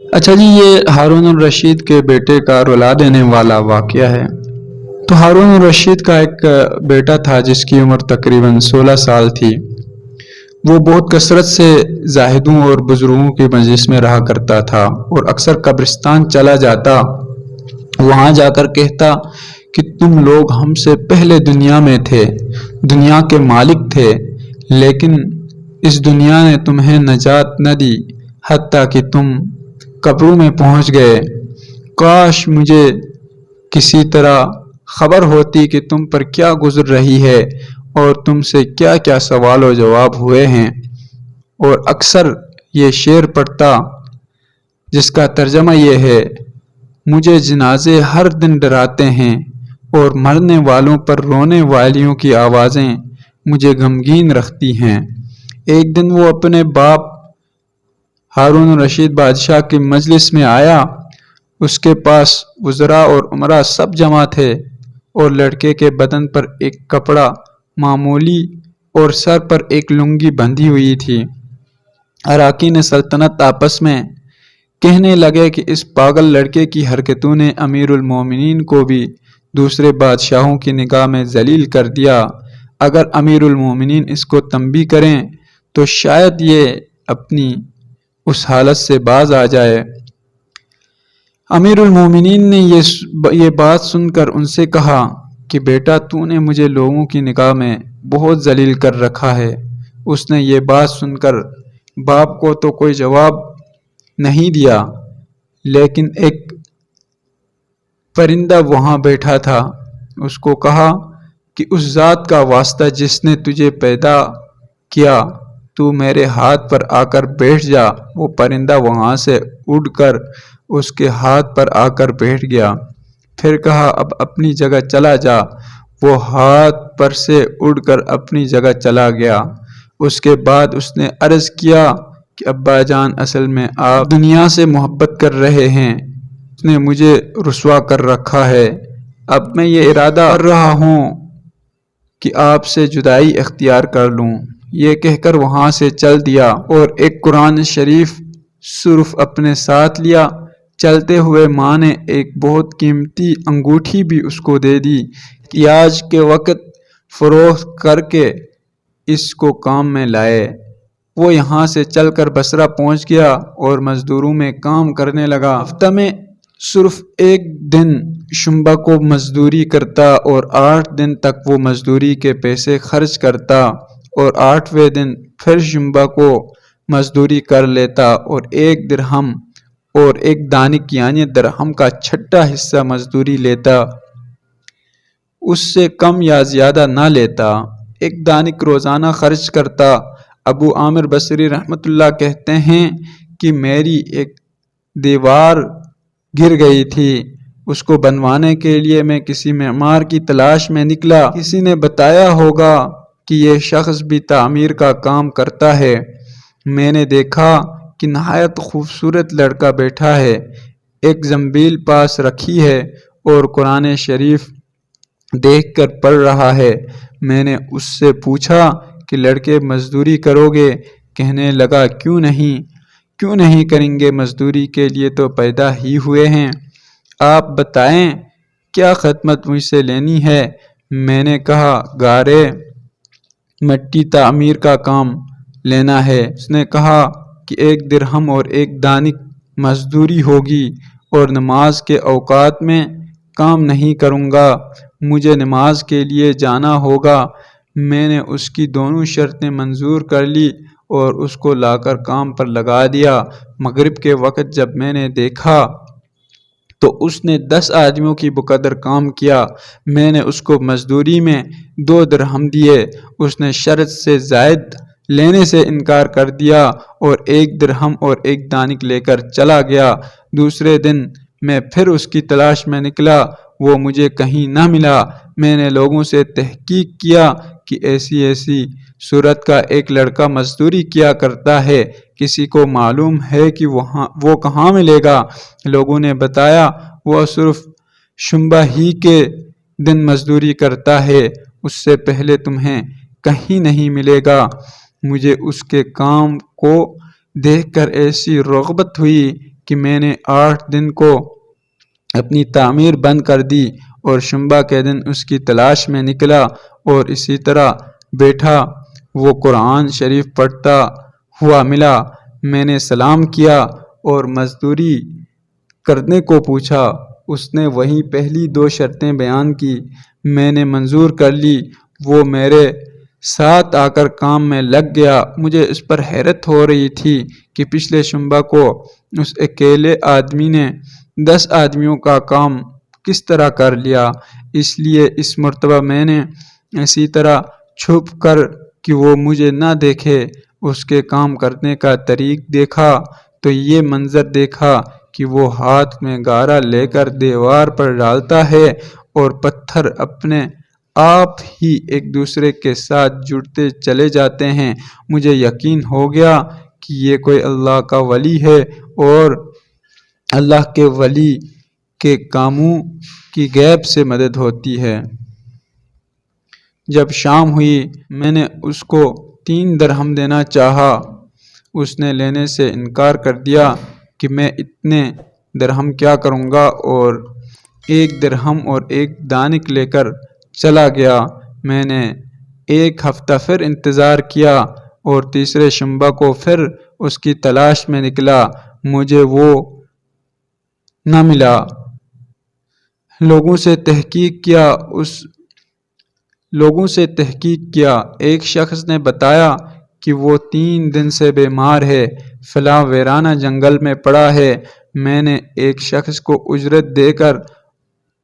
اچھا جی، یہ ہارون الرشید کے بیٹے کا رلا دینے والا واقعہ ہے۔ تو ہارون الرشید کا ایک بیٹا تھا جس کی عمر تقریباً 16 سال تھی۔ وہ بہت کثرت سے زاہدوں اور بزرگوں کی مجلس میں رہا کرتا تھا اور اکثر قبرستان چلا جاتا، وہاں جا کر کہتا کہ تم لوگ ہم سے پہلے دنیا میں تھے، دنیا کے مالک تھے، لیکن اس دنیا نے تمہیں نجات نہ دی حتیٰ کہ تم قبروں میں پہنچ گئے۔ کاش مجھے کسی طرح خبر ہوتی کہ تم پر کیا گزر رہی ہے اور تم سے کیا کیا سوال و جواب ہوئے ہیں۔ اور اکثر یہ شعر پڑھتا جس کا ترجمہ یہ ہے: مجھے جنازے ہر دن ڈراتے ہیں اور مرنے والوں پر رونے والیوں کی آوازیں مجھے غمگین رکھتی ہیں۔ ایک دن وہ اپنے باپ ہارون الرشید بادشاہ کی مجلس میں آیا۔ اس کے پاس وزراء اور امراء سب جمع تھے اور لڑکے کے بدن پر ایک کپڑا معمولی اور سر پر ایک لنگی بندھی ہوئی تھی۔ اراکین سلطنت آپس میں کہنے لگے کہ اس پاگل لڑکے کی حرکتوں نے امیر المومنین کو بھی دوسرے بادشاہوں کی نگاہ میں ذلیل کر دیا۔ اگر امیر المومنین اس کو تنبیہ کریں تو شاید یہ اپنی اس حالت سے باز آ جائے۔ امیر المومنین نے یہ بات سن کر ان سے کہا کہ بیٹا، تو نے مجھے لوگوں کی نگاہ میں بہت ذلیل کر رکھا ہے۔ اس نے یہ بات سن کر باپ کو تو کوئی جواب نہیں دیا، لیکن ایک پرندہ وہاں بیٹھا تھا۔ اس کو کہا کہ اس ذات کا واسطہ جس نے تجھے پیدا کیا، تو میرے ہاتھ پر آ کر بیٹھ جا۔ وہ پرندہ وہاں سے اڑ کر اس کے ہاتھ پر آ کر بیٹھ گیا۔ پھر کہا اب اپنی جگہ چلا جا۔ وہ ہاتھ پر سے اڑ کر اپنی جگہ چلا گیا۔ اس کے بعد اس نے عرض کیا کہ ابا جان، اصل میں آپ دنیا سے محبت کر رہے ہیں، اس نے مجھے رسوا کر رکھا ہے۔ اب میں یہ ارادہ کر رہا ہوں کہ آپ سے جدائی اختیار کر لوں۔ یہ کہہ کر وہاں سے چل دیا اور ایک قرآن شریف صرف اپنے ساتھ لیا۔ چلتے ہوئے ماں نے ایک بہت قیمتی انگوٹھی بھی اس کو دے دی۔ احتیاج کے وقت فروخت کر کے اس کو کام میں لائے۔ وہ یہاں سے چل کر بصرہ پہنچ گیا اور مزدوروں میں کام کرنے لگا۔ ہفتہ میں صرف ایک دن شنبہ کو مزدوری کرتا اور 8 دن تک وہ مزدوری کے پیسے خرچ کرتا اور 8ویں دن پھر شنبہ کو مزدوری کر لیتا اور 1 درہم اور 1 دانک یعنی درہم کا 6واں حصہ مزدوری لیتا، اس سے کم یا زیادہ نہ لیتا۔ 1 دانک روزانہ خرچ کرتا۔ ابو عامر بصری رحمۃ اللہ کہتے ہیں کہ میری ایک دیوار گر گئی تھی، اس کو بنوانے کے لیے میں کسی معمار کی تلاش میں نکلا۔ کسی نے بتایا ہوگا کہ یہ شخص بھی تعمیر کا کام کرتا ہے۔ میں نے دیکھا کہ نہایت خوبصورت لڑکا بیٹھا ہے، ایک زنبیل پاس رکھی ہے اور قرآن شریف دیکھ کر پڑھ رہا ہے۔ میں نے اس سے پوچھا کہ لڑکے مزدوری کرو گے؟ کہنے لگا کیوں نہیں کریں گے، مزدوری کے لیے تو پیدا ہی ہوئے ہیں۔ آپ بتائیں کیا خدمت مجھ سے لینی ہے؟ میں نے کہا گارے مٹی تعمیر کا کام لینا ہے۔ اس نے کہا کہ 1 درہم اور 1 دانک مزدوری ہوگی اور نماز کے اوقات میں کام نہیں کروں گا، مجھے نماز کے لیے جانا ہوگا۔ میں نے اس کی دونوں شرطیں منظور کر لی اور اس کو لا کر کام پر لگا دیا۔ مغرب کے وقت جب میں نے دیکھا تو اس نے 10 آدمیوں کی بقدر کام کیا۔ میں نے اس کو مزدوری میں 2 درہم دیے۔ اس نے شرط سے زائد لینے سے انکار کر دیا اور 1 درہم اور 1 دانک لے کر چلا گیا۔ دوسرے دن میں پھر اس کی تلاش میں نکلا، وہ مجھے کہیں نہ ملا۔ میں نے لوگوں سے تحقیق کیا کہ ایسی صورت کا ایک لڑکا مزدوری کیا کرتا ہے، کسی کو معلوم ہے کہ وہ کہاں ملے گا؟ لوگوں نے بتایا وہ صرف شنبہ ہی کے دن مزدوری کرتا ہے، اس سے پہلے تمہیں کہیں نہیں ملے گا۔ مجھے اس کے کام کو دیکھ کر ایسی رغبت ہوئی کہ میں نے 8 دن کو اپنی تعمیر بند کر دی اور شنبہ کے دن اس کی تلاش میں نکلا اور اسی طرح بیٹھا۔ وہ قرآن شریف پڑھتا ہوا ملا۔ میں نے سلام کیا اور مزدوری کرنے کو پوچھا۔ اس نے وہی پہلی 2 شرطیں بیان کی۔ میں نے منظور کر لی۔ وہ میرے ساتھ آ کر کام میں لگ گیا۔ مجھے اس پر حیرت ہو رہی تھی کہ پچھلے شنبہ کو اس اکیلے آدمی نے 10 آدمیوں کا کام کس طرح کر لیا۔ اس لیے اس مرتبہ میں نے اسی طرح چھپ کر کہ وہ مجھے نہ دیکھے اس کے کام کرنے کا طریق دیکھا تو یہ منظر دیکھا کہ وہ ہاتھ میں گارا لے کر دیوار پر ڈالتا ہے اور پتھر اپنے آپ ہی ایک دوسرے کے ساتھ جڑتے چلے جاتے ہیں۔ مجھے یقین ہو گیا کہ یہ کوئی اللہ کا ولی ہے اور اللہ کے ولی کے کاموں کی غیب سے مدد ہوتی ہے۔ جب شام ہوئی میں نے اس کو 3 درہم دینا چاہا۔ اس نے لینے سے انکار کر دیا کہ میں اتنے درہم کیا کروں گا اور 1 درہم اور 1 دانک لے کر چلا گیا۔ میں نے 1 ہفتہ پھر انتظار کیا اور تیسرے شنبہ کو پھر اس کی تلاش میں نکلا۔ مجھے وہ نہ ملا۔ لوگوں سے تحقیق کیا۔ ایک شخص نے بتایا کہ وہ 3 دن سے بیمار ہے، فلاں ویرانہ جنگل میں پڑا ہے۔ میں نے ایک شخص کو اجرت دے کر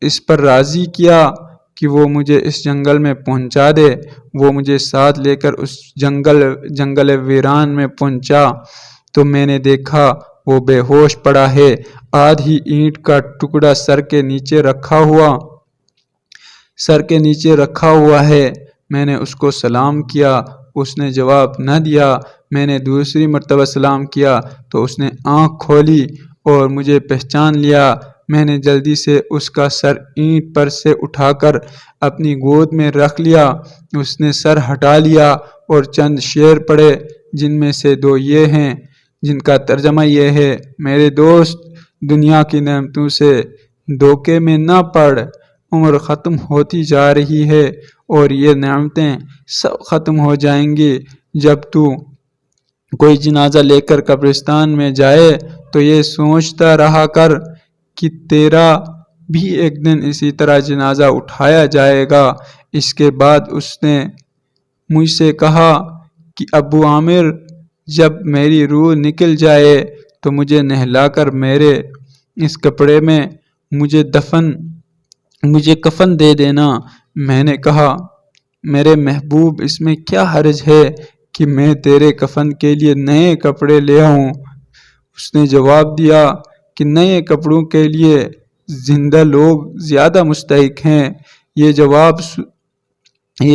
اس پر راضی کیا کہ وہ مجھے اس جنگل میں پہنچا دے۔ وہ مجھے ساتھ لے کر اس جنگل ویران میں پہنچا تو میں نے دیکھا وہ بے ہوش پڑا ہے، آدھی اینٹ کا ٹکڑا سر کے نیچے رکھا ہوا ہے۔ میں نے اس کو سلام کیا، اس نے جواب نہ دیا۔ میں نے دوسری مرتبہ سلام کیا تو اس نے آنکھ کھولی اور مجھے پہچان لیا۔ میں نے جلدی سے اس کا سر اینٹ پر سے اٹھا کر اپنی گود میں رکھ لیا۔ اس نے سر ہٹا لیا اور چند شعر پڑھے جن میں سے 2 یہ ہیں جن کا ترجمہ یہ ہے: میرے دوست، دنیا کی نعمتوں سے دھوکے میں نہ پڑ، عمر ختم ہوتی جا رہی ہے اور یہ نعمتیں سب ختم ہو جائیں گی۔ جب تو کوئی جنازہ لے کر قبرستان میں جائے تو یہ سوچتا رہا کر کہ تیرا بھی ایک دن اسی طرح جنازہ اٹھایا جائے گا۔ اس کے بعد اس نے مجھ سے کہا کہ ابو عامر، جب میری روح نکل جائے تو مجھے نہلا کر میرے اس کپڑے میں مجھے کفن دے دینا۔ میں نے کہا، میرے محبوب، اس میں کیا حرج ہے کہ میں تیرے کفن کے لیے نئے کپڑے لے آؤں؟ اس نے جواب دیا کہ نئے کپڑوں کے لیے زندہ لوگ زیادہ مستحق ہیں۔ یہ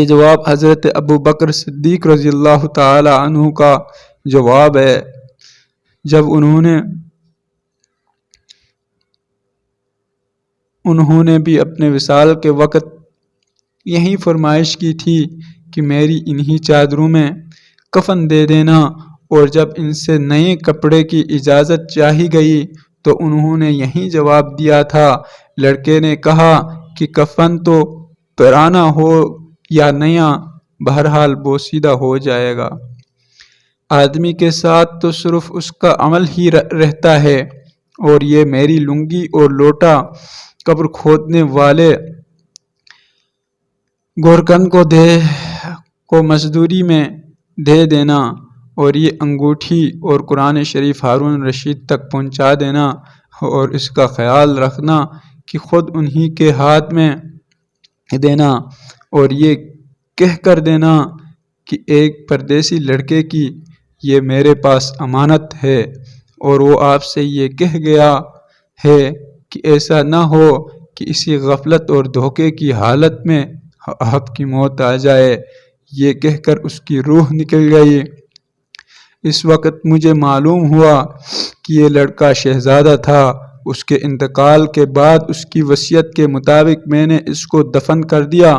جواب حضرت ابو بکر صدیق رضی اللہ تعالی عنہ کا جواب ہے۔ جب انہوں نے بھی اپنے وصال کے وقت یہی فرمائش کی تھی کہ میری انہی چادروں میں کفن دے دینا، اور جب ان سے نئے کپڑے کی اجازت چاہی گئی تو انہوں نے یہی جواب دیا تھا۔ لڑکے نے کہا کہ کفن تو پرانا ہو یا نیا، بہرحال بوسیدہ ہو جائے گا۔ آدمی کے ساتھ تو صرف اس کا عمل ہی رہتا ہے، اور یہ میری لنگی اور لوٹا قبر کھودنے والے گورکن کو مزدوری میں دے دینا، اور یہ انگوٹھی اور قرآن شریف ہارون رشید تک پہنچا دینا، اور اس کا خیال رکھنا کہ خود انہی کے ہاتھ میں دینا، اور یہ کہہ کر دینا کہ ایک پردیسی لڑکے کی یہ میرے پاس امانت ہے، اور وہ آپ سے یہ کہہ گیا ہے کہ ایسا نہ ہو کہ اسی غفلت اور دھوکے کی حالت میں آپ کی موت آ جائے۔ یہ کہہ کر اس کی روح نکل گئی۔ اس وقت مجھے معلوم ہوا کہ یہ لڑکا شہزادہ تھا۔ اس کے انتقال کے بعد اس کی وصیت کے مطابق میں نے اس کو دفن کر دیا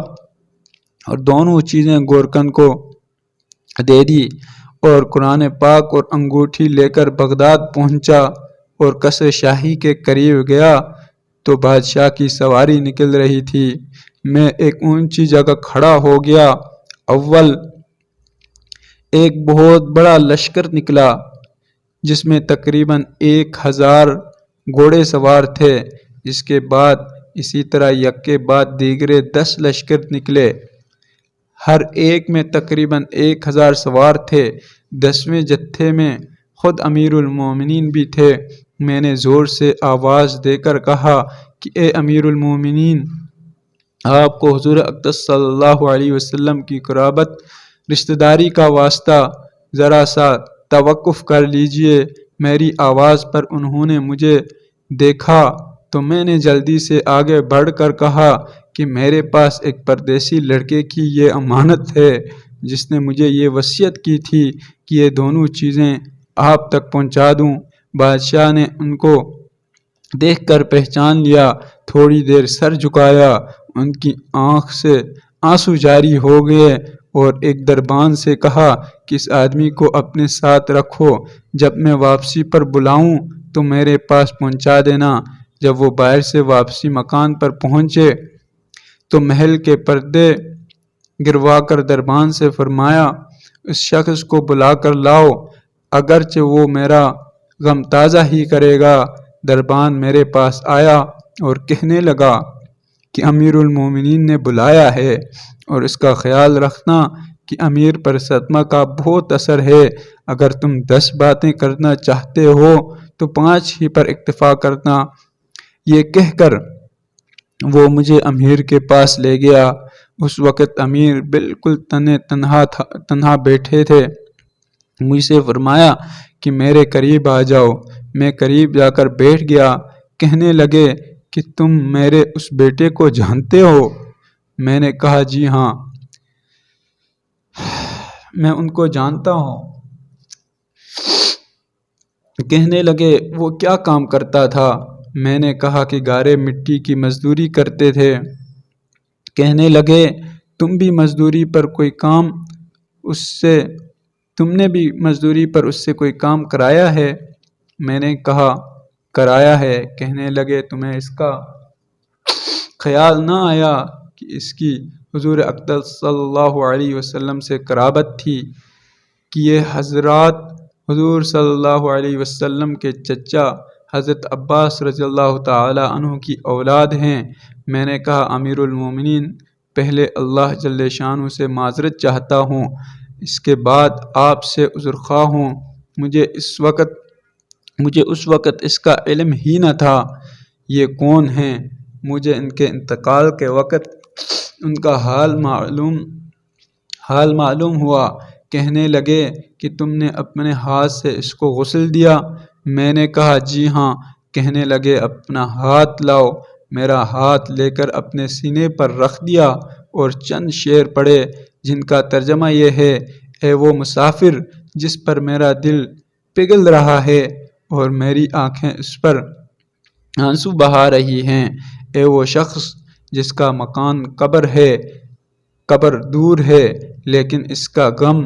اور دونوں چیزیں گورکن کو دے دی، اور قرآن پاک اور انگوٹھی لے کر بغداد پہنچا اور قصر شاہی کے قریب گیا تو بادشاہ کی سواری نکل رہی تھی۔ میں ایک اونچی جگہ کھڑا ہو گیا۔ اول ایک بہت بڑا لشکر نکلا جس میں تقریباً 1000 گھوڑے سوار تھے۔ اس کے بعد اسی طرح یکے بعد دیگرے 10 لشکر نکلے، ہر ایک میں تقریباً 1000 سوار تھے۔ 10ویں جتھے میں خود امیر المومنین بھی تھے۔ میں نے زور سے آواز دے کر کہا کہ اے امیر المومنین، آپ کو حضور اقدس صلی اللہ علیہ وسلم کی قرابت رشتہ داری کا واسطہ، ذرا سا توقف کر لیجئے۔ میری آواز پر انہوں نے مجھے دیکھا تو میں نے جلدی سے آگے بڑھ کر کہا کہ میرے پاس ایک پردیسی لڑکے کی یہ امانت ہے جس نے مجھے یہ وصیت کی تھی کہ یہ دونوں چیزیں آپ تک پہنچا دوں۔ بادشاہ نے ان کو دیکھ کر پہچان لیا، تھوڑی دیر سر جھکایا، ان کی آنکھ سے آنسو جاری ہو گئے اور ایک دربان سے کہا کہ اس آدمی کو اپنے ساتھ رکھو، جب میں واپسی پر بلاؤں تو میرے پاس پہنچا دینا۔ جب وہ باہر سے واپسی مکان پر پہنچے تو محل کے پردے گروا کر دربان سے فرمایا، اس شخص کو بلا کر لاؤ، اگرچہ وہ میرا غم تازہ ہی کرے گا۔ دربان میرے پاس آیا اور کہنے لگا کہ امیر المومنین نے بلایا ہے اور اس کا خیال رکھنا کہ امیر پر صدمہ کا بہت اثر ہے۔ اگر تم 10 باتیں کرنا چاہتے ہو تو 5 ہی پر اکتفا کرنا۔ یہ کہہ کر وہ مجھے امیر کے پاس لے گیا۔ اس وقت امیر بالکل تنہا بیٹھے تھے۔ مجھ سے فرمایا کہ میرے قریب آ جاؤ۔ میں قریب جا کر بیٹھ گیا۔ کہنے لگے کہ تم میرے اس بیٹے کو جانتے ہو؟ میں نے کہا جی ہاں، میں ان کو جانتا ہوں۔ کہنے لگے وہ کیا کام کرتا تھا؟ میں نے کہا کہ گارے مٹی کی مزدوری کرتے تھے۔ کہنے لگے تم بھی مزدوری پر کوئی کام تم نے بھی مزدوری پر اس سے کوئی کام کرایا ہے؟ میں نے کہا کرایا ہے۔ کہنے لگے تمہیں اس کا خیال نہ آیا کہ اس کی حضور اقدس صلی اللہ علیہ وسلم سے قرابت تھی کہ یہ حضرات حضور صلی اللہ علیہ وسلم کے چچا حضرت عباس رضی اللہ تعالی عنہ کی اولاد ہیں؟ میں نے کہا امیر المومنین، پہلے اللہ جل شانہ سے معذرت چاہتا ہوں، اس کے بعد آپ سے عذر خواہ ہوں۔ مجھے اس وقت اس کا علم ہی نہ تھا۔ یہ کون ہیں؟ مجھے ان کے انتقال کے وقت ان کا حال معلوم ہوا۔ کہنے لگے کہ تم نے اپنے ہاتھ سے اس کو غسل دیا؟ میں نے کہا جی ہاں۔ کہنے لگے اپنا ہاتھ لاؤ۔ میرا ہاتھ لے کر اپنے سینے پر رکھ دیا اور چند شعر پڑھے جن کا ترجمہ یہ ہے: اے وہ مسافر جس پر میرا دل پگھل رہا ہے اور میری آنکھیں اس پر آنسو بہا رہی ہیں، اے وہ شخص جس کا مکان قبر ہے، قبر دور ہے لیکن اس کا غم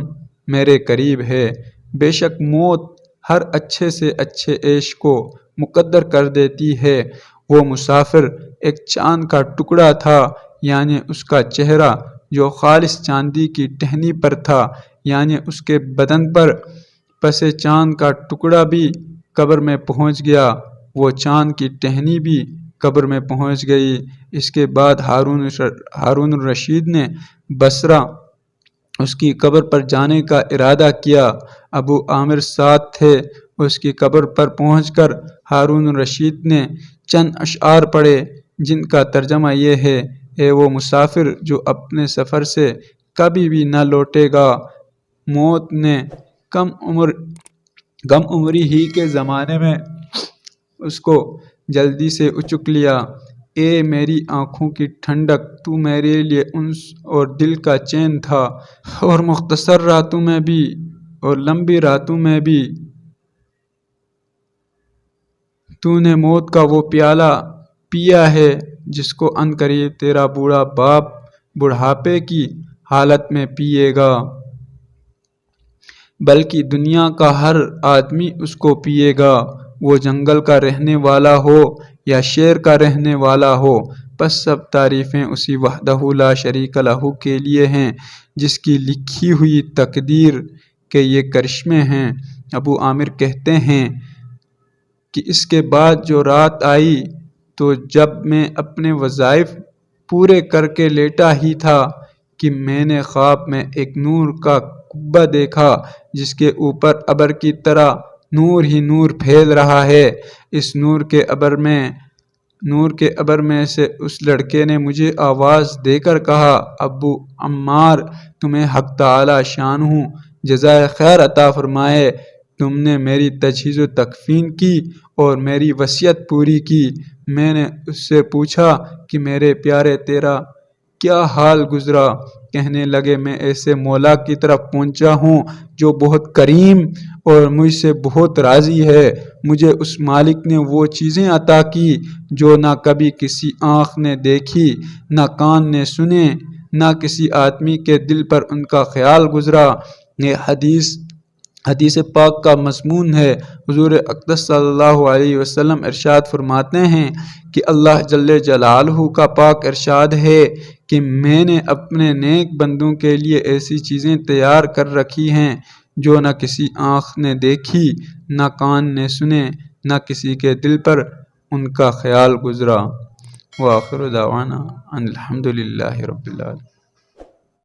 میرے قریب ہے۔ بے شک موت ہر اچھے سے اچھے عیش کو مقدر کر دیتی ہے۔ وہ مسافر ایک چاند کا ٹکڑا تھا، یعنی اس کا چہرہ جو خالص چاندی کی ٹہنی پر تھا، یعنی اس کے بدن پر پس چاند کا ٹکڑا بھی قبر میں پہنچ گیا، وہ چاند کی ٹہنی بھی قبر میں پہنچ گئی۔ اس کے بعد ہارون الرشید نے بصرہ اس کی قبر پر جانے کا ارادہ کیا۔ ابو عامر ساتھ تھے۔ اس کی قبر پر پہنچ کر ہارون الرشید نے چند اشعار پڑھے جن کا ترجمہ یہ ہے: اے وہ مسافر جو اپنے سفر سے کبھی بھی نہ لوٹے گا، موت نے کم عمری ہی کے زمانے میں اس کو جلدی سے اچک لیا۔ اے میری آنکھوں کی ٹھنڈک، تو میرے لیے انس اور دل کا چین تھا، اور مختصر راتوں میں بھی اور لمبی راتوں میں بھی تو نے موت کا وہ پیالہ پیا ہے جس کو عنقریب تیرا بوڑھا باپ بڑھاپے کی حالت میں پیے گا، بلکہ دنیا کا ہر آدمی اس کو پیے گا۔ وہ جنگل کا رہنے والا ہو یا شیر کا رہنے والا ہو، بس سب تعریفیں اسی وحدہ لا شریک لہ کے لیے ہیں جس کی لکھی ہوئی تقدیر کے یہ کرشمے ہیں۔ ابو عامر کہتے ہیں کہ اس کے بعد جو رات آئی تو جب میں اپنے وظائف پورے کر کے لیٹا ہی تھا کہ میں نے خواب میں ایک نور کا قبہ دیکھا جس کے اوپر ابر کی طرح نور ہی نور پھیل رہا ہے۔ اس نور کے ابر میں سے اس لڑکے نے مجھے آواز دے کر کہا، ابو عمار، تمہیں حق تعالی شانہ جزائے خیر عطا فرمائے، تم نے میری تجہیز و تکفین کی اور میری وصیت پوری کی۔ میں نے اس سے پوچھا کہ میرے پیارے تیرا کیا حال گزرا؟ کہنے لگے، میں ایسے مولا کی طرف پہنچا ہوں جو بہت کریم اور مجھ سے بہت راضی ہے۔ مجھے اس مالک نے وہ چیزیں عطا کی جو نہ کبھی کسی آنکھ نے دیکھی، نہ کان نے سنے، نہ کسی آدمی کے دل پر ان کا خیال گزرا۔ یہ حدیث پاک کا مضمون ہے۔ حضور اقدس صلی اللہ علیہ وسلم ارشاد فرماتے ہیں کہ اللہ جل جلالہ کا پاک ارشاد ہے کہ میں نے اپنے نیک بندوں کے لیے ایسی چیزیں تیار کر رکھی ہیں جو نہ کسی آنکھ نے دیکھی، نہ کان نے سنے، نہ کسی کے دل پر ان کا خیال گزرا۔ وآخر دعوانا ان الحمد للہ رب العالمین۔